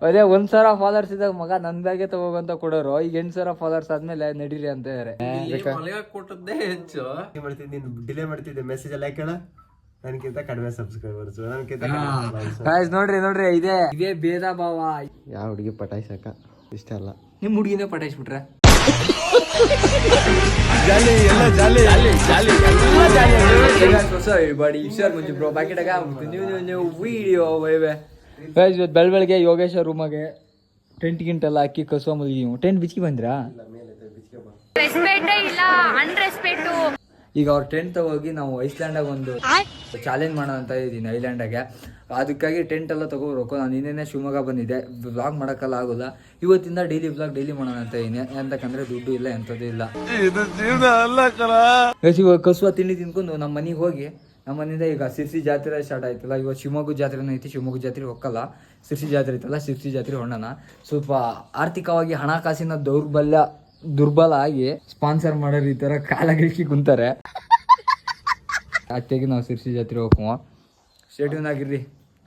ಅದೇ 1,000 ಫಾಲೋವರ್ಸ್ ಇದ್ದಾಗ ಮಗ ನಂದಾಗೆ ತಗೋಗಂತ ಕೊಡೋರು. ಈಗ 8,000 ಫಾಲೋವರ್ಸ್ ಆದ್ಮೇಲೆ ನಡೀರಿ ಅಂತ ಇದಾರೆ. ಕೊಟ್ಟದ್ದೇ ಹೆಚ್ಚು ಮಾಡ್ತಿದ್ದೆ, ಡಿಲೇ ಮಾಡ್ತಿದ್ದೆ ಮೆಸೇಜ್ ಎಲ್ಲ ಹಾಕೋಣ. ನನ್ಕಿಂತ ಕಡಿಮೆ ಸಬ್ಸ್ಕ್ರೈಬರ್ಸ್, ನೋಡ್ರಿ ಇದೇ ಭೇದ ಭಾವ. ಯಾವ ಹುಡುಗಿ ಪಟಾಯಿಸಕ ಇಷ್ಟ ಅಲ್ಲ. ನಿಮ್ ಹುಡುಗಿನೇ ಪಟಾಯಿಸ್ಬಿಟ್ರೆ ಬೆಳಗ್ಗೆ ಯೋಗೇಶ ರೂಮಾಗೆ ಟೆಂಟ್ ಗಿಂಟೆಲ್ಲ ಹಾಕಿ ಕಸುವ ಮಲಗಿದೀವಿ. ಟೆಂಟ್ ಬಿಚ್ಕಿ ಬಂದ್ರಾ? ಈಗ ಅವ್ರ ಟೆಂಟ್ ತಗೋಗಿ ನಾವು ಐಸ್ಲ್ಯಾಂಡಾಗ ಒಂದು ಚಾಲೆಂಜ್ ಮಾಡೋಣ ಅಂತ ಇದ್ದೀನಿ. ಐಲ್ಯಾಂಡಾಗೆ ಅದಕ್ಕಾಗಿ ಟೆಂಟ್ ಎಲ್ಲ ತಗೋಬೇಕು. ನಾನು ಇನ್ನೇನೆ ಶಿವಮೊಗ್ಗ ಬಂದಿದ್ದೆ, ವ್ಲಾಗ್ ಮಾಡೋಕ್ಕಲ್ಲ ಆಗೋಲ್ಲ. ಇವತ್ತಿಂದ ಡೈಲಿ ಮಾಡೋಣ ಅಂತ ಇದ್ದೀನಿ. ಎಂತಕ್ಕಂದ್ರೆ ದುಡ್ಡು ಇಲ್ಲ, ಎಂಥದ್ದು ಇಲ್ಲ. ಇವಾಗ ಕಸುವ ತಿಂಡಿ ತಿನ್ಕೊಂಡು ನಮ್ಮ ಮನೆಗೆ ಹೋಗಿ, ನಮ್ಮ ಮನೆಯಿಂದ ಈಗ ಸಿರ್ಸಿ ಜಾತ್ರೆ ಸ್ಟಾರ್ಟ್ ಆಯ್ತಲ್ಲ. ಇವಾಗ ಶಿವಮೊಗ್ಗ ಜಾತ್ರೆನೂ ಐತಿ. ಶಿವಮೊಗ್ಗ ಜಾತ್ರೆ ಹೋಗಲ್ಲ, ಸಿರ್ಸಿ ಜಾತ್ರೆ ಐತಲ್ಲ, ಸಿರ್ಸಿ ಜಾತ್ರೆ ಹೊಣ್ಣನ. ಸ್ವಲ್ಪ ಆರ್ಥಿಕವಾಗಿ ಹಣಕಾಸಿನ ದುರ್ಬಲ ಆಗಿ ಸ್ಪಾನ್ಸರ್ ಮಾಡೋರು ಈ ಥರ ಕಾಲಾಗಿಳಿಸಿ ಕುಂತಾರೆ. ಅತ್ತೆಗೆ ನಾವು ಸಿರ್ಸಿ ಜಾತ್ರೆ ಹೋಗುವ. ಸ್ಟೇಟ್ಯೂನ್ ಆಗಿರ್ರಿ,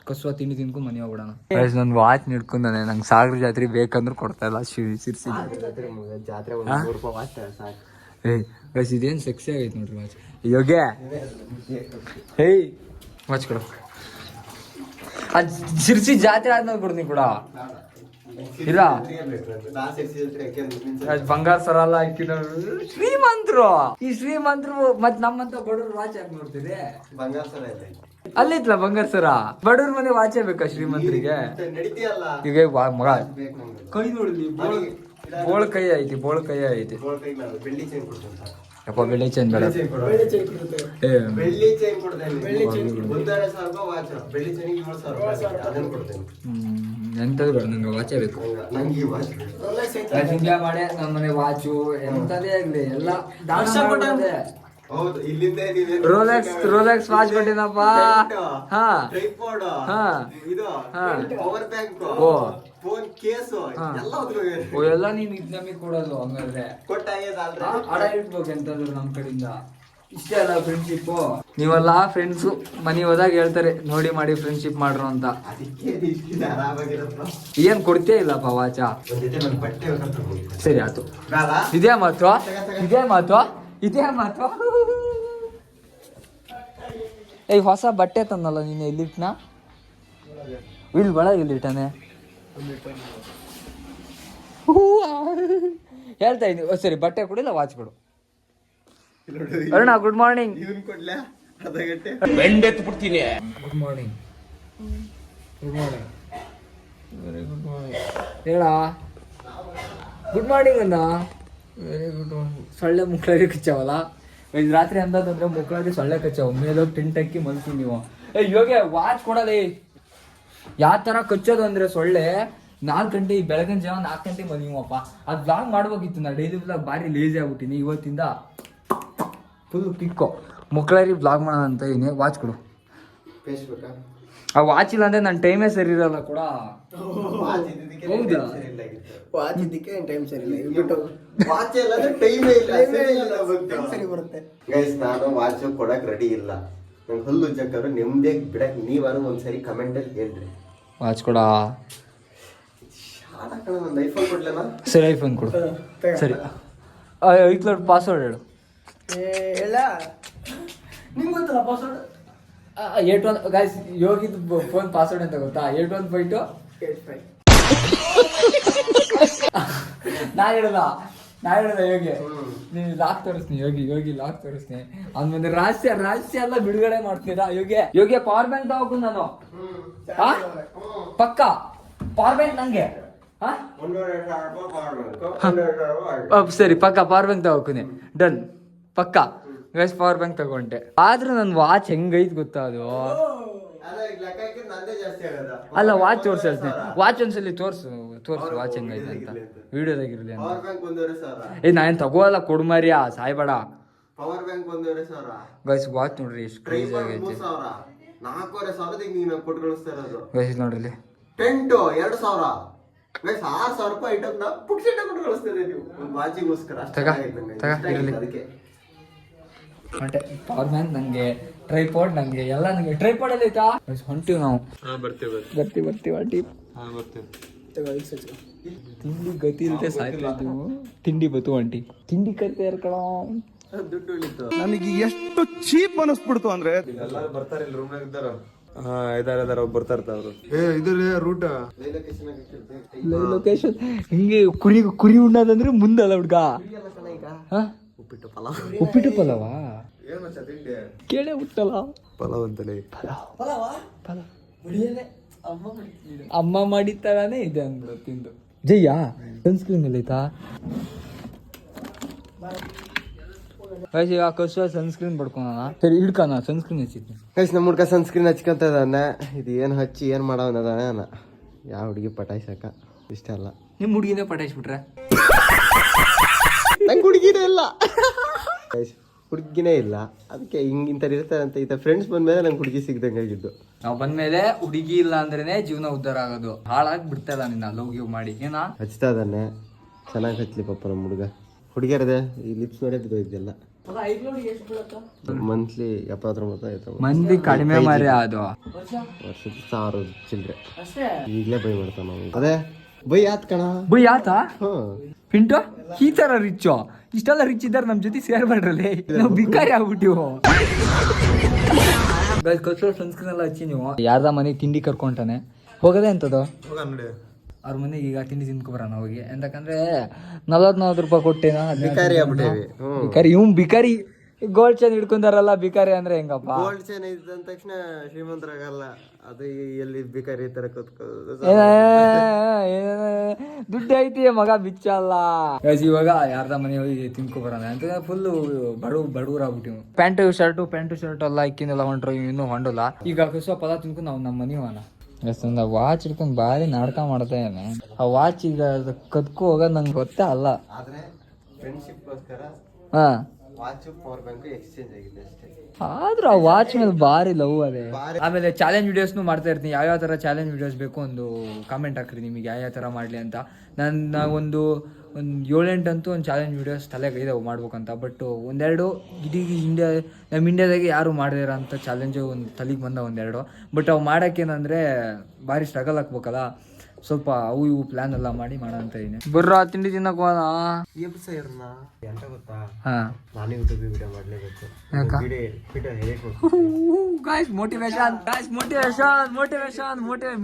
ಕಸುವ ತಿಂಡಿ ತಿನ್ಕೊಂಡು ಮನೆ ಹೋಗ್ಬಿಡೋಣ. ನನ್ನ ವಾಚ್ ನಿಡ್ಕೊಂಡಾನೆ. ನಂಗೆ ಸಾಗರ ಜಾತ್ರೆ ಬೇಕಂದ್ರೂ ಕೊಡ್ತಾ ಇಲ್ಲ. ಸಿರ್ಸಿ ಜಾತ್ರೆ ಇದೇನು ಸೆಕ್ಸಿ ಆಗೈತೆ ನೋಡ್ರಿ ವಾಚ್. ಯೋಗ್ಯ ಹೇಯ್ ವಾಚ್ ಕೊಡು. ಅದು ಸಿರ್ಸಿ ಜಾತ್ರೆ ಆದ್ಮೇಲೆ ಕೊಡ್ತೀನಿ ಕೂಡ. ಇಲ್ಲ ಬಂಗಾರ ಸರ ಎಲ್ಲ ಹಾಕಿ ಶ್ರೀಮಂತರು. ಈ ಶ್ರೀಮಂತರು ಮತ್ ನಮ್ಮಂತ ಬಡವ್ರು ವಾಚ್ ಹಾಕಿ ನೋಡ್ತೀರಿ. ಬಂಗಾರ ಸರ ಅಲ್ಲಿತ್ಲ ಬಂಗಾರ ಸರ. ಬಡವ್ರ ಮನೆ ವಾಚೇ ಬೇಕಾ ಶ್ರೀಮಂತರಿಗೆ? ಈಗ ಮಗ ಕೈ ನೋಡಿದ್ವಿ, ಬೋಳ್ ಕೈ ಐತಿ. ಯಪ್ಪ ಬೆಳ್ಳಿ ಚೈನ್ ಬೇಡ. ಎಂತದ್ದು ಬೇಡ, ನಂಗೆ ವಾಚೇ ಬೇಕು. ಹಿಂಗೆ ಮಾಡಿ ನಮ್ಮ ಮನೆ ವಾಚು ಎಂತದೇ ಆಗ್ಲಿ ಎಲ್ಲ ರೋಲೆಕ್ಸ್ ವಾಚ್ ಕೊಟ್ಟಿನಪ್ಪ. ಎಲ್ಲ ನೀನ್ ಇದ್ ನಮಗೆ ಕೊಡೋದು. ಹಂಗಾದ್ರೆ ಅಡ ಇಟ್ಬೇಕು ಎಂತಂದ್ರು ನಮ್ ಕಡೆಯಿಂದ. ಇಷ್ಟೇ ಅಲ್ಲ ಫ್ರೆಂಡ್ಶಿಪ್. ನೀವೆಲ್ಲ ಫ್ರೆಂಡ್ಸು ಮನೆ ಹೋದಾಗ ಹೇಳ್ತಾರೆ ನೋಡಿ ಮಾಡಿ ಫ್ರೆಂಡ್ಶಿಪ್ ಮಾಡ್ರು ಅಂತ. ಏನ್ ಕೊಡ್ತೇ ಇಲ್ಲಪ್ಪ ವಾಚ. ಸರಿ ಆಯ್ತು, ಇದೇ ಮಾತು. ಏ ಹೊಸ ಬಟ್ಟೆ ತಂದಲ್ಲ ನೀನು, ಇಲ್ಲಿಟ್ನಾ? ಇಲ್ಲಿ ಒಳಗೆ ಇಲ್ಲಿಟ್ಟಾನೆ ಹೇಳ್ತಾ ಇದ್ದೀನಿ. ಸರಿ ಬಟ್ಟೆ ಕೊಡಿಲ್ಲ ವಾಚ್ ಕೊಡು. Aruna good morning. Good morning very good morning ಹೇಳ. ಗುಡ್ ಮಾರ್ನಿಂಗ್ ಅಣ್ಣ. Very good morning. ಸೊಳ್ಳೆ ಮುಕ್ಕಳಲ್ಲಿ ಕಚ್ಚಾವಲ್ಲ ರಾತ್ರಿ ಅಂತಂದ್ರೆ ಮುಕ್ಕಳಲ್ಲಿ ಸೊಳ್ಳೆ ಕಚ್ಚಾವ. ಮೇಲೋಗಿ ಟೆಂಟ್ ಹಾಕಿ ಮಲ್ತೀನಿ ನೀವು. ಇವಾಗ ವಾಚ್ ಕೊಡಲಿ. ಯಾವ ತರ ಕಚ್ಚೋದು ಅಂದ್ರೆ ಸೊಳ್ಳೆ 4 ಗಂಟೆ ಬೆಳಗಿನ ಜಾವ 4 ಗಂಟೆ ಮಲಗಿವಪ್ಪ. ಅದು ಬ್ಲಾಗ್ ಮಾಡ್ಬೇಕಿತ್ತು. ನಾ ಡೈಲಿ ಬ್ಲಾಗ್ ಭಾರಿ ಲೇಜಿ ಆಗ್ಬಿಟ್ಟಿನಿ. ಇವತ್ತಿಂದ ಫುಲ್ ಕಿಕ್ಕು. ಮುಕ್ಕಳಲ್ಲಿ ಬ್ಲಾಗ್ ಮಾಡೋಣ ಅಂತ ಇದೀನಿ. ವಾಚ್ ಕೊಡು. ಆ ವಾಚ್ ಇಲ್ಲ ಅಂದ್ರೆ ನನ್ನ ಟೈಮೇ ಸರಿ ಇರಲ್ಲ ಕೂಡ. ಹೌದಾ? ನಾನು ವಾಚ್ ಕೊಡಕ್ ರೆಡಿ ಇಲ್ಲ. ನಂಗೆ ಹಲ್ಲು ಜಗ್ಗಾದ್ರು ನೆಮ್ಮದಿ ಬಿಡಕ್ ನೀವಾರು ಒಂದ್ಸರಿ ಕಮೆಂಟ್ ಅಲ್ಲಿ ಹೇಳ್ರಿ. ವಾಚ್ ಕೊಡ. ಒಂದು ಐಫೋನ್ ಕೊಡ್ಲೇನಾ? ಸರಿ ಐಫೋನ್ ಕೊಡು. ಸರಿ ಐಕ್ಲೌಡ್ ಪಾಸ್ವರ್ಡ್ ಹೇಳು. ನಿಮ್ಗೆ ಗೊತ್ತಲ್ಲ ಪಾಸ್ವರ್ಡ್? 81 ಗೈಸ್, ಯೋಗಿದ್ ಫೋನ್ ಪಾಸ್ವರ್ಡ್ ಅಂತ ಗೊತ್ತಾ? 81.85. ನಾ ಹೇಳಲ್ಲ ಯೋಗಿ. ನೀನು ಲಾಕ್ ತೋರಿಸ್ತೀನಿ. ಯೋಗಿ ಲಾಕ್ ತೋರಿಸ್ತೀನಿ. ಮುಂದೆ ರಹಸ್ಯ ಎಲ್ಲ ಬಿಡುಗಡೆ ಮಾಡ್ತೀರಾ? ಯೋಗಿ ಪವರ್ ಬ್ಯಾಂಕ್ ತಗೋಕು ನಾನು. ಪಕ್ಕ ಪವರ್ ಬ್ಯಾಂಕ್ ನಂಗೆ. ಸರಿ ಪಕ್ಕ ಪವರ್ ಬ್ಯಾಂಕ್ ತಗೋತೀನಿ. ಡನ್ ಪಕ್ಕ ಗೈಸ್. ಪವರ್ ಬ್ಯಾಂಕ್ ತಗೊಂಡೆ. ಆದ್ರೂ ನನ್ನ ವಾಚ್ ಹೆಂಗೈತ್ ಗೊತ್ತಾ? ಅದು ಅಲ್ಲ ವಾಚ್ ತೋರ್ಸಿ ಹೇಳ್ತೀನಿ. ವಾಚ್ ಒಂದ್ಸಲಿ ತೋರ್ಸು ವಾಚ್ ಹೆಂಗೈತೆ ಅಂತ ವಿಡಿಯೋದಾಗಿರ್ಲಿ ಅಂತ. ನಾನೇನ್ ತಗೋಲ್ಲ, ಕೊಡ್ಮಾರಿಯಾ ಸಾಯ್ಬೇಡ. ಗೈಸ್ ವಾಚ್ ನೋಡ್ರಿ ಎಷ್ಟು ಕ್ರೇಜ್ ಆಗೈತೆ. 4,500 ಗೈಸ್ ನೋಡ್ರಿ ಟೆಂಟ್ 2,000 6,000 ರೂಪಾಯಿ ಐಟಮ್ ನ ಪುಕ್ಸೆಟ್ ಕೊಟ್ಟು ಕಳಿಸ್ತಾರೆ ನೀವು ವಾಚಿಗೋಸ್ಕರ. ಪವರ್ ಬ್ಯಾಂಕ್ ನಂಗೆ, ಟ್ರೈಪಾಡ್ ನಂಗೆ, ಎಲ್ಲ ನಂಗೆ. ಟ್ರೈಪಾಡ್ ಅಲ್ಲಿ ಐತಾ? ಹೊಂಟಿವಿ ನಾವು. ಬರ್ತೀವಿ ತಿಂಡಿ ಗತಿ ಇಲ್ಲದೆ ಸಾಯ್ತಾ ಇದ್ದೀವಿ. ತಿಂಡಿ ಬತ್ತು ಆಂಟಿ ತಿಂಡಿ ಕರಿತಾ ಇರ್ಕಳ ದುಡ್ಡು ಉಳಿತು. ನನಗೆ ಎಷ್ಟು ಚೀಪ್ ಅನಿಸ್ಬಿಡ್ತು ಅಂದ್ರೆ ಎಲ್ಲರೂ ಬರ್ತಾರೆ ಇಲ್ಲಿ ರೂಮ್ನಾಗ ಇದ್ದಾರ. ಹಾ ಇದಾರ ಬರ್ತಾ ಇರ್ತಾವ್ರು. ಇದ್ರಿ ರೂಟ್ ಲೊಕೇಶನ್ ಹಿಂಗೆ ಕುರಿ ಉಣ್ಣೋದಂದ್ರೆ ಮುಂದಲ್ಲ ಹುಡ್ಗ. ಉಪ್ಪಿಟ್ಟು ಪಲಾವ ಕೇಳೇ ಹುಟ್ಟಲ್ಲ. ಪಲಾವ್ ಅಂತಲೇ ಅಮ್ಮ ಮಾಡಿದ ತರಾನೇ ಇದೆ ಅಂದ್ರು ತಿಂದು. ಜಯ್ಯ ಸನ್ಸ್ಕ್ರೀನ್ ಎಲ್ಲ ಐತಾ ಕಸುವ ಸನ್ಸ್ಕ್ರೀನ್ ಪಡ್ಕೊಳ. ಸರಿ ಹಿಡ್ಕಣ ಸನ್ಸ್ಕ್ರೀನ್ ಹಚ್ಚಿದ್ನಿ. ನಮ್ಮ ಹುಡ್ಕ ಸನ್ಸ್ಕ್ರೀನ್ ಹಚ್ಕೊಂತ ಇದ್ದಾನೆ. ಇದು ಏನು ಹಚ್ಚಿ ಏನು ಮಾಡವನದಾನೆ ಅನ್ನ ಯಾವ ಹುಡುಗಿ ಪಟಾಯಿಸಕ ಇಷ್ಟ ಅಲ್ಲ. ನಿಮ್ಮ ಹುಡುಗಿನೇ ಪಟಾಯಿಸ್ಬಿಟ್ರೆ ನಂಗೆ ಹುಡುಗಿನೇ ಇಲ್ಲ, ಹುಡುಗಿನೇ ಇಲ್ಲ. ಅದಕ್ಕೆ ಇಂಥವ್ರು ಇರ್ತಾರೆ ಅಂತ ಈತ ಫ್ರೆಂಡ್ಸ್ ಬಂದ್ಮೇಲೆ ನಂಗೆ ಹುಡುಗಿ ಸಿಗ್ದಂಗೆ ಆಗಿದ್ದು. ನಾವ್ ಬಂದ್ಮೇಲೆ ಹುಡುಗಿ ಇಲ್ಲ ಅಂದ್ರೇನೆ ಜೀವನ ಉದ್ಧಾರ ಆಗೋದು. ಹಾಳಾಗಿ ಬಿಡ್ತಾ ನಿನ್ನ ಲವ್ ಗಿವ್ ಮಾಡಿ ಏನ ಹಚ್ತಾ ಇದ್ದಾನೆ. ಚೆನ್ನಾಗಿ ಹಚ್ಲಿ ಪಾಪ ನಮ್ಮ ಹುಡುಗ. ಹುಡುಗಿಯರದೆ ಈ ಲಿಪ್ಸ್ ನೋಡೋದು ಇದೆಲ್ಲ ಮಂತ್ಲಿ 70-80 ಮಂದಿ ಕಡಿಮೆ ಮಾರಿ ಅದು ವರ್ಷದ 1000 ಚಿಲ್ಲರೆ ಈಗಲೇ ಬೈ ಮಾಡ್ತಾನ ನಾವು. ಅದೇ ಬೈ ಆತ್ ಕಣ ಬೈ ಆತಾ ಹ್ಮ್. ಪಿಂಟು ಈ ತರ ರಿಚ್ಚು ಇಷ್ಟೆಲ್ಲ ರಿಚ್ ಇದ್ದಾರೆ ನಮ್ ಜೊತೆ ಸೇರ್ಬೇಡ್ರಲ್ಲಿ. ನಾವು ಬಿಕಾರಿ ಆಗ್ಬಿಟ್ಟಿವು. ಸನ್ಸ್ಕ್ರೀನ್ ಎಲ್ಲ ಹಚ್ಚಿ ನೀವು ಯಾರ್ದ ಮನೆಗೆ ತಿಂಡಿ ಕರ್ಕೊಂತಾನೆ ಹೋಗದೆ ಅಂತದು ಅವ್ರ ಮನೆಗೆ ಈಗ ತಿಂಡಿ ತಿನ್ಕೊಬರೋಣ ಹೋಗಿ. ಎಂತಕಂದ್ರೆ 40 ರೂಪಾಯಿ ಕೊಟ್ಟೇನ ಬಿಕಾರಿ ಆಗ್ಬಿಟ್ಟೇವಿ. ಬಿಕಾರಿ ಇವ್ ಬಿಕಾರಿ ಗೋಲ್ಡ್ ಚೈನ್ ಹಿಡ್ಕೊಂಡಾರಲ್ಲ ಬಿಕಾರಿ ಅಂದ್ರೆ ಹೆಂಗಪ್ಪ. ಗೋಲ್ಡ್ ಚೈನ್ ಇದ್ದ ತಕ್ಷಣ ಶ್ರೀಮಂತರಾಗಲ್ಲ. ಅದು ಎಲ್ಲಿ ಬಿಕಾರಿ ತರ ದುಡ್ಡು ಐತಿ ಮಗ ಬಿಚ್ಚಲ್ಲ. ಇವಾಗ ಯಾರ್ದ ಮನೆ ಹೋಗಿ ತಿನ್ಕೊಬರೋಣ ಅಂತ ಫುಲ್ ಬಡವ್ರ ಆಗ್ಬಿಟ್ಟಿವ್. ಪ್ಯಾಂಟು ಶರ್ಟ್ ಎಲ್ಲ ಇಕ್ಕಿನೆಲ್ಲ ಹೊಂಟ್ರು ಇನ್ನೂ ಹೊಂಡಲ್ಲ. ಈಗ ಕಸುವ ಪದ ತಿನ್ಕೊಂಡು ನಾವು ನಮ್ಮ ಮನೆ ಹೋಗೋಣ. ವಾಚ್ ಹಿಡ್ಕೊಂಡು ಬಾರಿ ನಾಟಕ ಮಾಡ್ತಾ ಇದ್ದಾನೆ. ಆ ವಾಚ್ ಈಗ ಕದ್ಕೊ ಹೋಗೋದು ನಂಗೆ ಗೊತ್ತೇ ಅಲ್ಲ. ಆದ್ರೆ ಫ್ರೆಂಡ್ಶಿಪ್ಗೋಸ್ಕರ ಹಾ ವಾಚ್ ಪವರ್ ಬ್ಯಾಂಕ್ ಎಕ್ಸ್ಚೇಂಜ್ ಆಗಿದೆ ಅಷ್ಟೇ. ಆದ್ರೂ ಆ ವಾಚ್ ಮೇಲೆ ಭಾರಿ ಲವ್ ಅದೇ. ಆಮೇಲೆ ಚಾಲೆಂಜ್ ವಿಡಿಯೋಸ್ನು ಮಾಡ್ತಾ ಇರ್ತೀನಿ. ಯಾವ್ಯಾವ ತರ ಚಾಲೆಂಜ್ ವಿಡಿಯೋಸ್ ಬೇಕು ಒಂದು ಕಾಮೆಂಟ್ ಹಾಕ್ರಿ ನಿಮಗೆ ಯಾವ್ಯಾವ ತರ ಮಾಡ್ಲಿ ಅಂತ. ನಾನು ಒಂದು 7-8 ಅಂತೂ ಒಂದು ಚಾಲೆಂಜ್ ವಿಡಿಯೋಸ್ ತಲೆಗೆ ಇದಾವೆ ಮಾಡ್ಬೇಕಂತ. ಬಟ್ ಒಂದೆರಡು ಇದೀಗ ನಮ್ಮ ಇಂಡಿಯಾದಾಗೆ ಯಾರು ಮಾಡಿದಿರ ಅಂತ ಚಾಲೆಂಜು ಒಂದು ತಲೆಗೆ ಬಂದ ಒಂದೆರಡು. ಬಟ್ ಅವು ಮಾಡೋಕ್ಕೇನಂದ್ರೆ ಭಾರಿ ಸ್ಟ್ರಗಲ್ ಹಾಕ್ಬೇಕಲ್ಲ. ಸ್ವಲ್ಪ ಅವು ಇವು ಪ್ಲಾನ್ ಎಲ್ಲ ಮಾಡಿ ಮಾಡೋಣ ಅಂತ ಇದೀನಿ. ಬರ್ರ ತಿಂಡಿ ತಿನ್ನಕ್ ಹೋಗೋಣ. ಎಂತ ಗೊತ್ತಾ, ಹಾ ನಾನು ಯೂಟ್ಯೂಬ್ ವಿಡಿಯೋ ಮಾಡ್ಲೇಬೇಕು.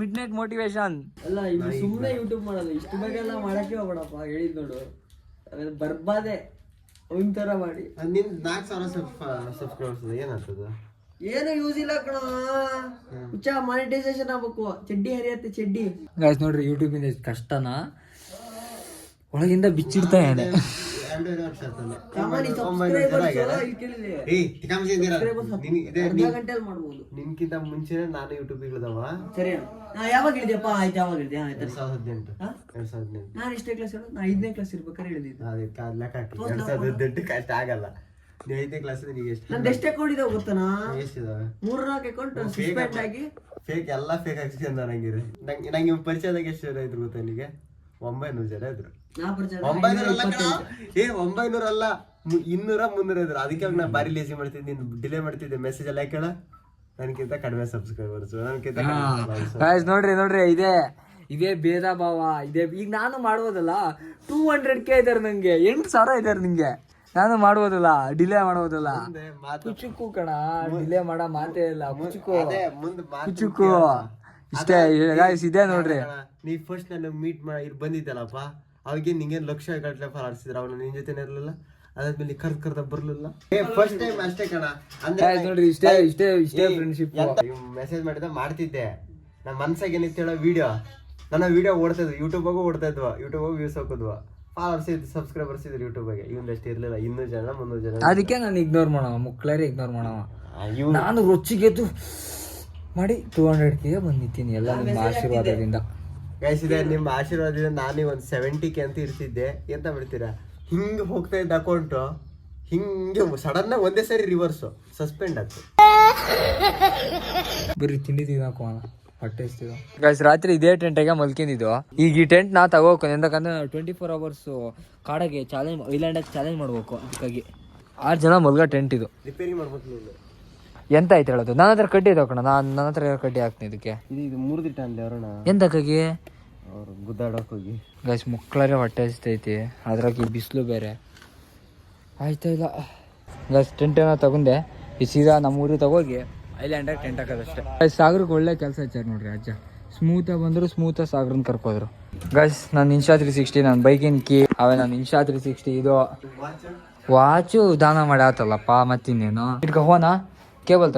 ಮಿಡ್ನೈಟ್ ಮೋಟಿವೇಶನ್ ಅಲ್ಲ ಇದು ಸುಮ್ಮನೆ ಯೂಟ್ಯೂಬ್ ಮಾಡೋದು. ಇಷ್ಟು ಬಗ್ಗೆ ಎಲ್ಲ ಮಾಡಕ್ಕೆ ಹೋಗ್ಬೇಡಪ್ಪ. ಹೇಳಿದ್ ನೋಡು ಆಮೇಲೆ ಬರ್ಬಾದೆ ಒಂದ್ ತರ ಮಾಡಿ. ನಿನ್ 4,000 ಸಬ್ಸ್ಕ್ರೈಬರ್ಸ್ ಏನಾಗ್ತದ? ಏನು ಯೂಸ್ ಇಲ್ಲ ಕಣ. ಹುಚ್ಚ ಮಾನಿಟೈಸೇಷನ್ ಆಗ್ಬೇಕು. ಚಡ್ಡಿ ಹರಿಯತ್ತೆ ಚಡ್ಡಿ. ಗಾಯ್ಸ್ ನೋಡ್ರಿ ಯೂಟ್ಯೂಬ್ ಇಂದ ಕಷ್ಟನ ಒಳಗಿಂದ ಬಿಚ್ಚಿಡ್ತಾ ಇದೆ. ನಿನ್ಕಿಂತ ಮುಂಚೆನೆ ನಾನು ಯೂಟ್ಯೂಬ್ ಇಳಿದವ. ಸರಿ ಯಾವಾಗ ಇಳಿದ್ಯಪ್ಪ? ಆಯ್ತು ಯಾವಾಗ ಇಳಿದ್ಯಾ? 2018. ನಾನು ಎಷ್ಟೇ ಕ್ಲಾಸ್ ಹೇಳೋದು? ನಾ 5ನೇ ಕ್ಲಾಸ್ ಇರ್ಬೇಕಾದ್ರೆ ಇಳಿದಿದ್ದೆ. ಲೆಕ್ಕ ಹಾಕಿ 2018 ಕಷ್ಟ ಆಗಲ್ಲ. ನೀ 5ನೇ ಕ್ಲಾಸ್ ನಿನಗೆ ಎಷ್ಟು ನಂದು ಎಷ್ಟು ಅಕೌಂಟ್ ಇದಾವೆ ಗೊತ್ತನಾ? ಎಷ್ಟಿದಾವೆ? 3-4 ಅಕೌಂಟ್ ಸಸ್ಪೆಂಡ್ ಆಗಿ ಫೇಕ್ ಎಲ್ಲ ಫೇಕ್ ಹಾಕ್ಸಿಕೊಂಡ ನಂಗಿರಿ. ನಂಗೆ ಪರಿಚಯದಾಗ ಎಷ್ಟು ಜನ ಇದ್ರು ಗೊತ್ತಾ ನಿನಗೆ? 900 ಜನ ಇದ್ರು. 900 ಅಲ್ಲ 200-300 ಇದ್ರು. ಅದಕ್ಕೆ ನಾ ಬಾರಿ ಲೇಸಿ ಮಾಡ್ತಿದ್ದೆ. ನೀನು ಡಿಲೇ ಮಾಡ್ತಿದ್ದೆ ಮೆಸೇಜ್ ಎಲ್ಲ ಕೇಳ. ನನ್ಕಿಂತ ಕಡಿಮೆ ಸಬ್ಸ್ಕ್ರೈಬರ್ಸ್, ಗಾಯ್ಸ್ ನೋಡ್ರಿ ಇದೇ ಭೇದ ಭಾವ ಇದೆ. ಈಗ ನಾನು ಮಾಡ್ಬೋದಲ್ಲ. 200K ಇದಾರೆ ನಂಗೆ, 8,000 ಇದಾರೆ ನಿಂಗೆ. ನಾನು ಮಾಡ್ಬೋದಲ್ಲ, ಡಿಲೇ ಮಾಡ್ಬೋದಲ್ಲ. ಕುಚುಕು ಕಣ, ಡಿಲೇ ಮಾಡೋ ಮಾತೇ ಇಲ್ಲ. ಕುಚುಕು ಇಷ್ಟೇ ಗಾಯ್ಸ್. ಇದೆ ನೋಡ್ರಿ. ನೀ ಫಸ್ಟ್ ನಾನು ಮೀಟ್ ಇಲ್ಲಿ ಬಂದಿದ್ದಲ್ಲಪ್ಪ, ಅವಾಗ ನಿಂಗೇನ್ ಲಕ್ಷ ಗಟ್ಲೆ ಫಾಲೋವರ್ಸ್ ಇದ್ರ. ಅವನು ನಿನ್ ಜೊತೆನೇ ಇರ್ಲಿಲ್ಲ. ಅದಾದ್ಮೇಲೆ ಕರ್ದ ಬರ್ಲಿಲ್ಲ. ಫಸ್ಟ್ ಟೈಮ್ ಅಷ್ಟೇ ಕಣ. ಅಂದ್ರೆ ನೋಡ್ರಿ ಇಷ್ಟೇ ಫ್ರೆಂಡ್ಶಿಪ್. ಮೆಸೇಜ್ ಮಾಡಿದ ಮಾಡ್ತಿದ್ದೆ. ನನ್ನ ಮನ್ಸಾಗ ಏನಿತ್ತು ಹೇಳೋ ವಿಡಿಯೋ. ನನ್ನ ವಿಡಿಯೋ ಓಡ್ತಾ ಇದ್ವು, ಯೂಟ್ಯೂಬಾಗೂ ಓಡ್ತಾ ಇದ್ವು, ಯೂಟ್ಯೂಬಾಗೂ ವ್ಯೂಸ್ ಹಾಕಿದ್ವು. ಫಾಲೋವರ್ಸ್ ಇದ್ದು, ಸಬ್ಸ್ಕ್ರೈಬರ್ಸ್ ಇದ್ರು ಯೂಟ್ಯೂಬಾಗೆ. ಇವನಷ್ಟು ಇರ್ಲಿಲ್ಲ. 200 ಜನ 300 ಜನ. ಅದಕ್ಕೆ ನಾನು ಇಗ್ನೋರ್ ಮಾಡವ, ಮುಕ್ಳರಿ ಇಗ್ನೋರ್ ಮಾಡವ. ನಾನು ರೊಚ್ಚಿಗೆದ್ದು ಮಾಡಿ 200K ಬಂದಿದ್ದೀನಿ. ಎಲ್ಲ ನಿಮ್ಮ ಆಶೀರ್ವಾದದಿಂದ. ಗೈಸ್ ಇದೆ ನಿಮ್ಮ ಆಶೀರ್ವಾದದಿಂದ ನಾನು ಒಂದು 70K ಅಂತ ಇರ್ತಿದ್ದೆ. ಎಂತ ಮಾಡ್ತೀರಾ, ಹಿಂಗೆ ಹೋಗ್ತಾ ಇದ್ದ ಅಕೌಂಟು ಹಿಂಗೆ ಸಡನ್ ಆಗಿ ಒಂದೇ ಸರಿ ರಿವರ್ಸು ಸಸ್ಪೆಂಡ್ ಆಗ್ತದೆ. ಬರೀ ತಿಂಡಿ ತಿನ್ನಕೋಣ ಹೊಟ್ಟೆ ಇಸ್ತಿದ್ವು. ಗೈಸ್ ರಾತ್ರಿ ಇದೇ ಟೆಂಟಾಗೆ ಮಲ್ಕೊಂಡಿದ್ದು. ಈಗ ಈ ಟೆಂಟ್ ನಾ ತಗೋಬೇಕು. ಎಂತಕಂದ್ರೆ 24 hours ಕಾಡಾಗೆ ಚಾಲೆಂಜ್, ಐಲ್ಯಾಂಡಾಗಿ ಚಾಲೆಂಜ್ ಮಾಡ್ಬೇಕು. ಅದಕ್ಕಾಗಿ 6 ಜನ ಮಲ್ಗ ಟೆಂಟ್ ಇದು ರಿಪೇರಿ ಮಾಡ್ಬೇಕು. ನೀನು ಎಂತ ಆಯ್ತು ಹೇಳೋದು? ನನ್ನ ಹತ್ರ ಕಡ್ಡಿ ಇದಾವ ಕಣ. ನನ್ನ ಹತ್ರ ಕಡ್ಡಿ ಹಾಕ್ತೀನಿ ಇದಕ್ಕೆ. ಇದು 3 ದಿಟ ಅಂದೆ ಅವರಣ. ಎಂತಕ್ಕಾಗಿ? ಅವ್ರು ಗುದ್ದಾಡೋಕೆ ಹೋಗಿ ಗೈಸ್ ಮಕ್ಕಳೇ ಹೊಟ್ಟೆ ಹಸ್ತೈತಿ, ಅದ್ರಾಗ ಈ ಬಿಸಿಲು ಬೇರೆ ಆಯ್ತಾ ಇಲ್ಲ. ಗೈಸ್ ಟೆಂಟ್ ಏನೋ ತಗೊಂಡೆ, ಈ ಸೀದಾ ನಮ್ಮೂರಿಗೆ ತಗೋಗಿ ಐಲ್ಯಾಂಡಾಗ ಟೆಂಟ್ ಹಾಕೋದಷ್ಟೇ. ಗೈಸ್ ಸಾಗರಕ್ಕೆ ಒಳ್ಳೆ ಕೆಲಸ ಹಚ್ಚಾರ ನೋಡ್ರಿ ಅಜ್ಜ, ಸ್ಮೂತಾಗಿ ಬಂದರು, ಸ್ಮೂತಾಗಿ ಸಾಗರನ್ನ ಕರ್ಕೋದ್ರು. ಗೈಸ್ ನಾನು ಇನ್ಶಾ 360 ನನ್ನ ಬೈಕಿನ ಕೀ ಅವೇ, ನಾನು ಇನ್ಶಾ 360 ಇದು ವಾಚು ದಾನ ಮಾಡಿ ಆತಲ್ಲಪ್ಪ, ಮತ್ತಿನ್ನೇನು ಇಟ್ಕ ಹೋನ ಕೇಬಲ್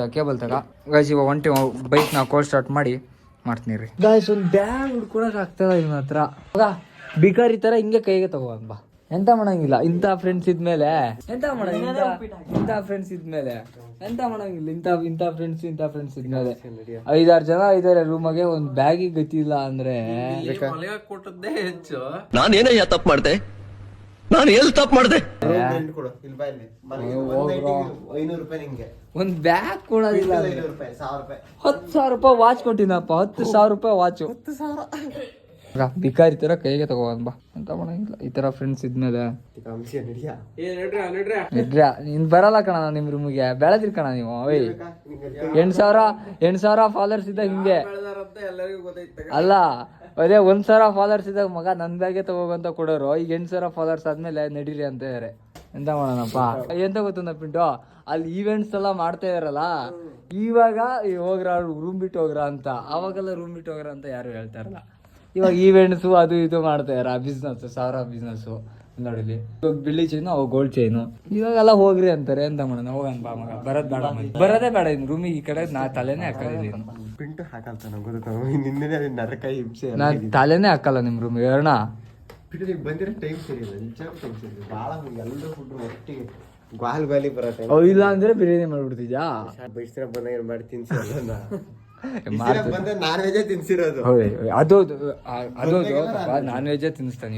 ತಗ. ಗೈಸ್ ಇವಾಗ ಒಂಟಿ ಬೈಕ್ ನಾವು ಕೋಲ್ ಸ್ಟಾರ್ಟ್ ಮಾಡಿ ಮಾಡ್ತೀನಿ ರೀ. ಗೈಸ್ ಒಂದು ಬ್ಯಾಗ್ ಹುಡ್ಕೊಳಕ್ ಆಗ್ತದ ಇವನ ಹತ್ರ, ಬಿಕಾರಿ ತರ ಹಿಂಗೆ ಕೈಗೆ ತಗೋನ್ ಬಾ. ಎಂತ ಮಾಡಂಗಿಲ್ಲ ಇಂಥ ಫ್ರೆಂಡ್ಸ್ ಇದ್ಮೇಲೆ, ಎಂತ ಮಾಡಂಗಿಲ್ಲ ಇಂಥ ಫ್ರೆಂಡ್ಸ್ ಇದ್ಮೇಲೆ, ಎಂತ ಮಾಡಂಗಿಲ್ಲ ಇಂಥ ಫ್ರೆಂಡ್ಸ್ ಇದ್ಮೇಲೆ. 5-6 ಜನ ಇದಾರೆ ರೂಮಗೆ, ಒಂದ್ ಬ್ಯಾಗಿಗೆ ಗತಿ ಇಲ್ಲ ಅಂದ್ರೆ ಕೊಟ್ಟದ್ದೇ ಹೆಚ್ಚು. ನಾನೇನಯ್ಯ ತಪ್ಪು ಮಾಡ್ದೆ, ನಾನು ಎಲ್ಲಿ ತಪ್ಪು ಮಾಡ್ದೆ? ಕೊಡು ಇಲ್ಲಿ ಬಾ, ಇಲ್ಲಿ 500 ರೂಪಾಯಿ ನಿಂಗೆ ಒಂದ್ ಬ್ಯಾಗ್ ಕೊಡೋದಿಲ್ಲ. 500 ರೂಪಾಯಿ, 1000 ರೂಪಾಯಿ, 10,000 ರೂಪಾಯಿ ವಾಚ್ ಕೊಟ್ಟಿನಪ್ಪ, 10,000 ರೂಪಾಯಿ ವಾಚು. ಬಿಕಾರಿ ತರ ಕೈಗೆ ತಗೋನ್ ಬಾ, ಎಂತ ಮಾಡಂಗಿಲ್ಲ ಈ ತರ ಫ್ರೆಂಡ್ಸ್ ಇದ್ಮೇಲೆ. ನೀನ್ ಬರಲ್ಲ ಕಣ ನಿಮ್ ರೂಮಿಗೆ, ಬೆಳೆದಿರ್ ಕಣ ನೀವು. 8,000 ಫಾಲೋವರ್ಸ್ ಇದ್ದಾಗ ಹಿಂಗೆ ಅಲ್ಲ, ಅದೇ 1,000 ಫಾಲೋವರ್ಸ್ ಇದ್ದಾಗ ಮಗ ನನ್ ಬ್ಯಾಗೆ ತಗೋಗಂತ ಕೊಡೋರು, ಈಗ 8,000 ಫಾಲೋವರ್ಸ್ ಆದ್ಮೇಲೆ ನಡೀರಿ ಅಂತ ಇದಾರೆ. ಎಂತ ಮಾಡೋಣಪ್ಪ, ಎಂತ ಗೊತ್ತಂದ ಪಿಂಟು, ಅಲ್ಲಿ ಈವೆಂಟ್ಸ್ ಎಲ್ಲ ಮಾಡ್ತಾ ಇದಾರಲ್ಲ, ಇವಾಗ ಹೋಗ್ರ ರೂಮ್ ಬಿಟ್ಟು ಹೋಗ್ರ ಅಂತ, ಅವಾಗೆಲ್ಲ ರೂಮ್ ಬಿಟ್ಟು ಹೋಗ್ರ ಅಂತ ಯಾರು ಹೇಳ್ತಾ ಇರಲ್ಲ. ಇವಾಗ ಈವೆಂಟ್ಸು ಅದು ಇದು ಮಾಡ್ತಾ ಇದಾರ, ಬಿಸ್ನೆಸ್ 1000 ಬಿಸ್ನೆಸ್ಸು ನೋಡಿಲಿ. ಇವಾಗ ಬೆಳ್ಳಿ ಚೈನು, ಅವಾಗ ಗೋಲ್ಡ್ ಚೈನು, ಇವಾಗೆಲ್ಲ ಹೋಗ್ರಿ ಅಂತಾರೆ. ಎಂತ ಮಾಡೋಣ, ಹೋಗೋಣ ಬಾ ಮಗ, ಬರೋದೇ ಬೇಡ ಇನ್ನು ರೂಮಿಗೆ. ಈ ಕಡೆ ನಾ ತಲೆನೇ ಹಾಕಲ್ಲ, ಪಿಂಟು ಹಾಕಲ್ತ ನಿನ್ನೆ ನರಕ ಹಿಂಸೆ. ನಾನ್ ತಲೆನೇ ಹಾಕಲ್ಲ ನಿಮ್ ರೂಮಿಗೆ ಅಣ್ಣ. ಪಿಂಟು ನೀವು ಬಂದಿರೋ ಟೈಮ್ ಸರಿ ಇಲ್ಲ, ನಿಜ ಟೈಮ್ ಸರಿ ಇಲ್ಲ. ಭಾಳ ಎಲ್ಲರೂ ಫುಡ್ ಒಟ್ಟಿಗೆ ಗ್ವಾಲಿ ಬರತ್ತೆ. ಇಲ್ಲ ಅಂದ್ರೆ ಬಿರಿಯಾನಿ ಮಾಡ್ಬಿಡ್ತಿದ್ಯಾ? ಬೈಸ್ರ ಬಂದಾಗ ಮಾಡಿ ತಿನ್ಸಿರಲ್ಲ, ಬಂದ ನಾನ್ ವೆಜ್ ತಿನ್ಸಿರೋದು. ಅದು ನಾನ್ ವೆಜ್ ತಿನ್ನಿಸ್ತಾನೆ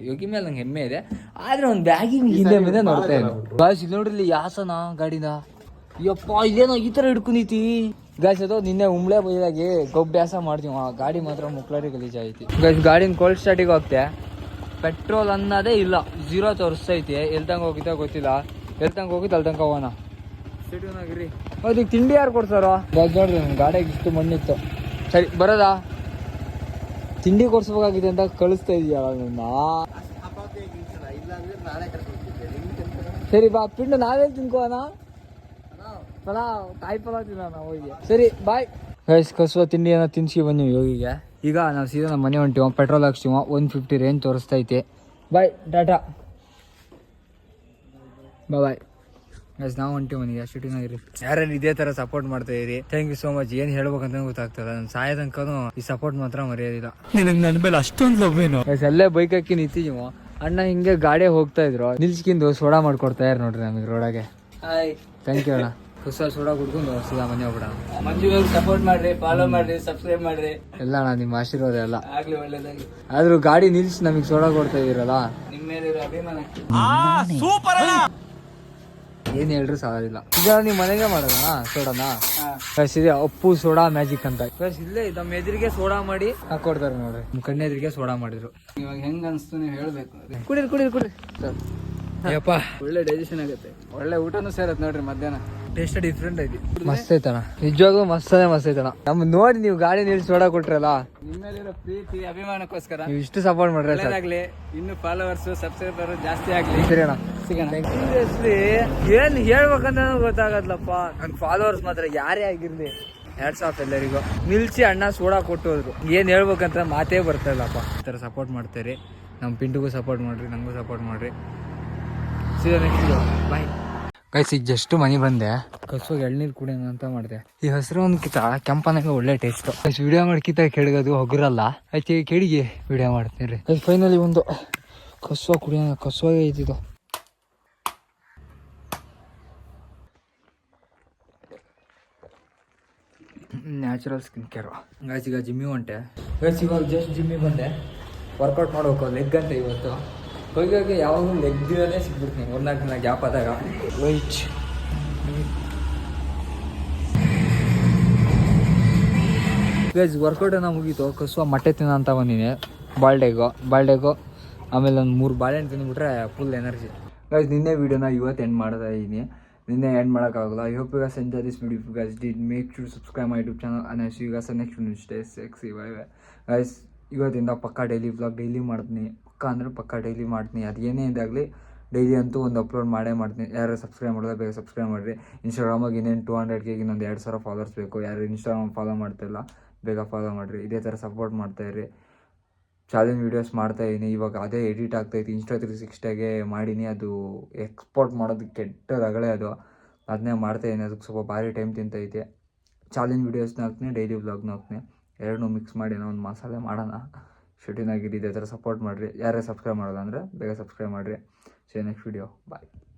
ಯೋಗಿ ಮೇಲೆ ನಂಗೆ ಹೆಮ್ಮೆ ಇದೆ. ಆದ್ರೆ ಒಂದ್ ಬ್ಯಾಗಿಂಗ್ ಹಿಂದೆ ಮೇಲೆ ನೋಡ್ತಾ ಇದ್ದೀನಿ. ಗಾಯ್ಸ್ ಇಲ್ಲಿ ನೋಡ್ರಿ, ಯಾಸನ ಗಾಡಿನ, ಯಪ್ಪ ಇದೇನೋ ಈ ತರ ಹಿಡ್ಕೊಂಡೈತಿ. ಗಾಯ್ಸ್ ಅದು ನಿನ್ನೆ ಉಮ್ಳೆ ಬೈದಾಗಿ ಗೊಬ್ಬಾಸ ಮಾಡ್ತೀವಿ, ಆ ಗಾಡಿ ಮಾತ್ರ ಮುಕ್ಳರಿ ಗಲೀಜಾಯ್ತಿ. ಗಾಯ್ಸ್ ಗಾಡಿನ ಕೋಲ್ಡ್ ಸ್ಟಾರ್ಟಿಗೆ ಹೋಗ್ತೆ, ಪೆಟ್ರೋಲ್ ಅನ್ನೋದೇ ಇಲ್ಲ, 0 ತೋರಿಸ್ತೈತಿ. ಎಲ್ತಂಗ ಹೋಗಿದ್ದ ಗೊತ್ತಿಲ್ಲ, ಎಲ್ತಂಗ ಹೋಗಿದ್ದು ಅಲ್ತಂಕ ಹೋಗೋಣ. ಸಿಟಿನಾಗಿರಿ ಅದಕ್ಕೆ ತಿಂಡಿ ಯಾರು ಕೊಡ್ತಾರೋ ನೋಡ್ರಿ, ನನ್ನ ಗಾಡಿಯಾಗ ಇಷ್ಟು ಮಣ್ಣಿತ್ತು. ಸರಿ ಬರೋದಾ, ತಿಂಡಿ ಕೊಡ್ಸ್ಬೇಕಾಗಿದೆ ಅಂತ ಕಳಿಸ್ತಾ ಇದೀಯ ನನ್ನ. ಸರಿ ಬಾ ಪಿಂಡು, ನಾವೇನು ತಿನ್ಕೋಣ, ಪಲಾವ್ ಕಾಯಿ ಪಲಾವ್ ತಿನ್ನೋಣ ಹೋಗಿ. ಸರಿ ಬಾಯ್ ಗೈಸ್. ಕಸುವ ತಿಂಡಿ ಏನೋ ತಿನ್ಸಿ ಬನ್ನಿ ಯೋಗಿಗೆ. ಈಗ ನಾವು ಸೀದಾ ನಮ್ಮ ಮನೆ ಹೊಂಟಿವ, ಪೆಟ್ರೋಲ್ ಹಾಕ್ಸ್ತೀವ, 150 ರೇಂಜ್ ತೋರಿಸ್ತೈತೆ. ಬಾಯ್ ಟಾಟಾ, ಬಾಯ್ ಗೈಸ್. ನಾವು ಹೊಂಟಿವಿ ಮನೆಗೆ, ಶೂಟಿಂಗ್ ಯಾರಲ್ಲಿ ಇದೇ ತರ ಸಪೋರ್ಟ್ ಮಾಡ್ತಾ ಇರಿ. Thank you so much. ಏನ್ ಹೇಳ್ಬೇಕಂತ ಗೊತ್ತಾಗ್ತದ, ನನ್ನ ಸಾಯ ತನಕನು ಈ ಸಪೋರ್ಟ್ ಮಾತ್ರ ಮರೆಯೋದಿಲ್ಲ. ನಿನಗೆ ನನ್ನ ಮೇಲೆ ಅಷ್ಟೊಂದು ಲವ್ ಏನು. ಅಲ್ಲೇ ಬೈಕ್ ಹಾಕಿ ನಿಂತಿದ್ದೀವ, ಅಣ್ಣ ಹಿಂಗೆ ಗಾಡಿ ಹೋಗ್ತಾ ಇದ್ರು, ನಿಲ್ಸ್ಕಿಂದು ಸೋಡಾ ಮಾಡ್ಕೊಡ್ತಾ ಇರ್ ನೋಡ್ರಿ ನಮಗೆ ರೋಡಾಗೆ. ಥ್ಯಾಂಕ್ ಯು ಅಣ್ಣ. ಹೊಸ ಸೋಡಾ ಕುಡ್ಕೊಂಡು ಸೀದಾ ಮನೆ ಹೋಗ್ಬಿಡ. ಮಂಜು ಸಪೋರ್ಟ್ ಮಾಡ್ರಿ, ಫಾಲೋ ಮಾಡ್ರಿ, ಸಬ್ಸ್ಕ್ರೈಬ್ ಮಾಡ್ರಿ. ಎಲ್ಲ ಅಣ್ಣ ನಿಮ್ಮ ಆಶೀರ್ವಾದ ಎಲ್ಲ ಆಗ್ಲಿ ಒಳ್ಳೇದಾಗಿ. ಆದ್ರೂ ಗಾಡಿ ನಿಲ್ಸಿ ನಮಗೆ ಸೋಡಾ ಕೊಡ್ತಾ ಇದೀರಲ್ಲ, ನಿಮ್ಮ ಮೇಲೆ ಅಭಿಮಾನ. ಏನ್ ಹೇಳ್ರಿ ಸಾಲಿಲ್ಲ. ಈಗ ನೀವು ಮನೆಗೆ ಮಾಡೋದಣ್ಣ ಸೋಡಾನ. ಇದೆ ಅಪ್ಪು ಸೋಡಾ ಮ್ಯಾಜಿಕ್ ಅಂತ. ಇಲ್ಲೇ ನಮ್ಮ ಎದುರಿಗೆ ಸೋಡಾ ಮಾಡಿ ಹಾಕೊಡ್ತಾರೆ ನೋಡ್ರಿ, ನಿಮ್ ಕಣ್ಣೆದ್ರಿಗೆ ಸೋಡಾ ಮಾಡಿದ್ರು. ಇವಾಗ ಹೆಂಗ್ ಅನ್ಸ್ತು ನೀವು ಹೇಳ್ಬೇಕು. ಕುಡೀರಿ ಅಯ್ಯಪ್ಪ, ಒಳ್ಳೆ ಡೈಜೆಷನ್ ಆಗುತ್ತೆ, ಒಳ್ಳೆ ಊಟನೂ ಸೇರತ್ತೆ ನೋಡ್ರಿ. ಮಧ್ಯಾಹ್ನ ಟೇಸ್ಟ್ ಡಿಫ್ರೆಂಟ್ ಐತಿ, ಮಸ್ತ್ ಐತಣ, ನಿಜವಾಗೂ ಮಸ್ತ್ ಐತಣ. ನಮ್ ನೋಡಿ ನೀವು ಗಾಡಿ ನಿಲ್ಸಿ ಸೋಡಾ ಕೊಟ್ರಲ್ಲ, ನಿಮ್ಮೇಲಿರೋ ಪ್ರೀತಿ ಅಭಿಮಾನಕ್ಕೋಸ್ಕರ ನೀವು ಇಷ್ಟು ಸಪೋರ್ಟ್ ಮಾಡ್ರಿ. ಒಳ್ಳೇದಾಗ್ಲಿ, ಇನ್ನು ಫಾಲೋವರ್ಸ್ ಸಬ್ಸ್ಕ್ರೈಬರ್ ಜಾಸ್ತಿ ಆಗ್ಲಿ. ಸರಿ ಅಣ್ಣ, ಸಿಗೋಣ. ಸೀರಿಯಸ್ಲಿ ಏನ್ ಹೇಳ್ಬೇಕಂತ ಗೊತ್ತಾಗದ್ಲಪ್ಪ. ನನ್ ಫಾಲೋವರ್ಸ್ ಮಾತ್ರ ಯಾರೇ ಆಗಿರ್ಲಿ, ಹ್ಯಾಟ್ಸ್ ಆಫ್ ಎಲ್ಲರಿಗೂ. ನಿಲ್ಸಿ ಅಣ್ಣ ಸೋಡಾ ಕೊಟ್ಟು ಹೋದ್ರು, ಏನ್ ಹೇಳ್ಬೇಕಂತ ಮಾತೇ ಬರ್ತಾ ಇಲ್ಲಪ್ಪ. ಈ ತರ ಸಪೋರ್ಟ್ ಮಾಡ್ತೀರಿ, ನಮ್ಮ ಪಿಂಟುಗೂ ಸಪೋರ್ಟ್ ಮಾಡ್ರಿ, ನಂಗೂ ಸಪೋರ್ಟ್ ಮಾಡ್ರಿ. ಸೀದಾ ನೆಕ್ಸ್ಟ್ ಬಾಯ್ ಗೈಸ್. ಈಗ ಜಸ್ಟ್ ಮನೆ ಬಂದೆ, ಕಸೋಗಿ ಎಳ್ನೀರು ಕುಡಿಯೋಣ ಅಂತ ಮಾಡಿದೆ. ಈ ಹಸಿರು ಒಂದ್ಕಿತ ಕೆಂಪನಾಗ ಒಳ್ಳೆ ಟೇಸ್ಟ್. ವಿಡಿಯೋ ಮಾಡ್ಕಿತ ಕೆಡಗೋದು ಹೊಗರಲ್ಲ, ಆಯ್ತು ಕೆಡಿಗೆ ವಿಡಿಯೋ ಮಾಡ್ತೀನಿ ರೀ. ಫೈನಲಿ ಒಂದು ಕಸುವ ಕುಡಿಯೋಣ, ಕಸುವಾಗೆ ಇದ್ದಿದ್ದು. Natural skin care. ಗೈಸ್ ಈಗ ಜಿಮ್ಮಿಗೆ ಹೊಂಟೆ. ಗೈಸ್ ಇವಾಗ ಜಸ್ಟ್ ಜಿಮ್ಮಿಗೆ ಬಂದೆ, ವರ್ಕೌಟ್ ಮಾಡ್ಬೇಕು. ಲೆಗ್ ಅಂತ ಇವತ್ತು ಹೋಗಿ ಯಾವಾಗಲೂ ಲೆಗ್ ದಿನನೇ ಸಿಗ್ಬಿಡ್ತೀನಿ, 1-4 ದಿನ ಗ್ಯಾಪ್ ಆದಾಗ. ವೈಟ್ ಗೈಸ್ ವರ್ಕೌಟ್ ಏನೋ ಮುಗೀತು. ಕಸುವ ಮೊಟ್ಟೆ ತಿನ್ನೋ ಅಂತ ಬಂದಿನಿ, ಬಾಲ್ಡೆಗು ಆಮೇಲೆ ಒಂದು 3 ಬಾಳೆಹಣ್ಣು ತಿಂದ್ಬಿಟ್ರೆ ಫುಲ್ ಎನರ್ಜಿ. ಗೈಸ್ ನಿನ್ನೆ ವೀಡಿಯೋನ ಇವತ್ತು ಎಂಡ್ ಮಾಡ್ತಾ ಇದ್ದೀನಿ, ನಿನ್ನೆ ಎಂಡ್ ಮಾಡೋಕ್ಕಾಗಲ್ಲ. I hope you guys enjoy this video. If you guys did, make sure to subscribe my YouTube channel and I see you guys next one. Stay sexy, bye bye guys. ಇವತ್ತಿಂದ ಪಕ್ಕ daily vlog daily ಮಾಡ್ತೀನಿ, ಪಕ್ಕ daily ಮಾಡ್ತೀನಿ. ಅದು ಏನೇ ಇದಾಗಲಿ daily ಅಂತೂ ಒಂದು upload ಮಾಡೇ ಮಾಡ್ತೀನಿ. ಯಾರು ಸಬ್ಸ್ಕ್ರೈಬ್ ಮಾಡೋದು ಬೇಗ ಸಬ್ಸ್ಕ್ರೈಬ್ ಮಾಡಿರಿ. ಇನ್ಸ್ಟಾಗ್ರಾಮಾಗಿ ಇನ್ನೇನು 200K ಇನ್ನೊಂದು 2,000 ಫಾಲೋವರ್ಸ್ ಬೇಕು. ಯಾರು ಇನ್ಸ್ಟಾಗ್ರಾಮ್ ಫಾಲೋ ಮಾಡ್ತಾಯಿಲ್ಲ ಬೇಗ ಫಾಲೋ ಮಾಡಿರಿ. ಇದೇ ಥರ ಸಪೋರ್ಟ್ ಮಾಡ್ತಾಯಿರಿ. ಚಾಲೆಂಜ್ ವೀಡಿಯೋಸ್ ಮಾಡ್ತಾಯಿದ್ದೀನಿ. ಇವಾಗ ಅದೇ ಎಡಿಟ್ ಆಗ್ತಾಯಿತ್ತು. Insta360ಗೆ ಮಾಡೀನಿ. ಅದು ಎಕ್ಸ್ಪೋರ್ಟ್ ಮಾಡೋದಕ್ಕೆ ಕೆಟ್ಟದಾಗಲೇ ಅದನ್ನೇ ಮಾಡ್ತಾಯಿದ್ದೀನಿ. ಅದಕ್ಕೆ ಸ್ವಲ್ಪ ಭಾರಿ ಟೈಮ್ ತಿಂತೈತೆ. ಚಾಲೆಂಜ್ ವೀಡಿಯೋಸ್ನ ಹಾಕ್ತೀನಿ, ಡೈಲಿ ವ್ಲಾಗ್ನ ಹಾಕ್ತೀನಿ. ಎರಡನ್ನೂ ಮಿಕ್ಸ್ ಮಾಡಿ ಏನೋ ಒಂದು ಮಸಾಲೆ ಮಾಡೋಣ. ಶೂಟಿಂಗ್ ಆಗಿದ್ದು ಇದೇ ಥರ ಸಪೋರ್ಟ್ ಮಾಡಿರಿ. ಯಾರೇ ಸಬ್ಸ್ಕ್ರೈಬ್ ಮಾಡೋದಂದರೆ ಬೇಗ ಸಬ್ಸ್ಕ್ರೈಬ್ ಮಾಡಿರಿ. See you next video. Bye.